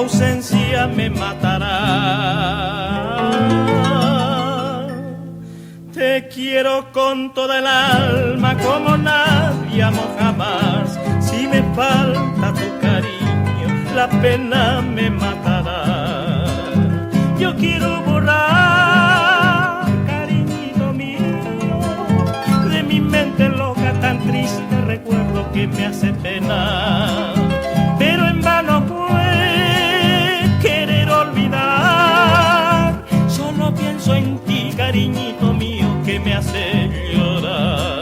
ausencia me matará. Te quiero con toda el alma como nadie amó jamás. Si me falta tu cariño, la pena me matará. Yo quiero borrar, cariñito mío, de mi mente loca tan triste recuerdo que me hace pena. Pero en vano fue querer olvidar, solo pienso en ti, cariñito mío, que me hace llorar.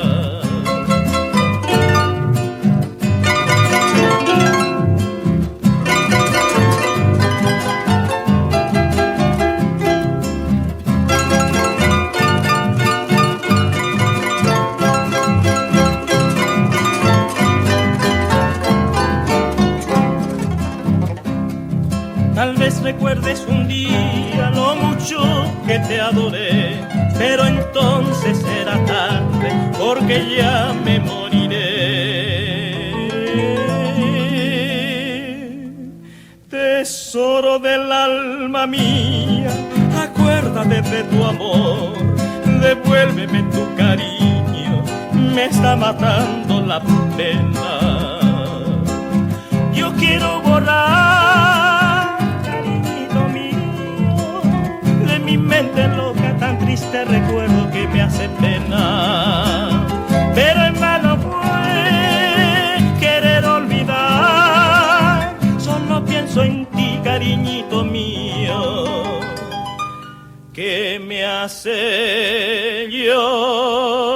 Tal vez recuerdes un día lo mucho que te adoré, pero entonces será tarde porque ya me moriré. Tesoro del alma mía, acuérdate de tu amor, devuélveme tu cariño, me está matando la pena. Yo quiero borrar, cariñito mío, de mi mente loca tan triste recuerdo que me hace pena. Pero en vano fue querer olvidar, solo pienso en ti, cariñito mío, que me hace llorar.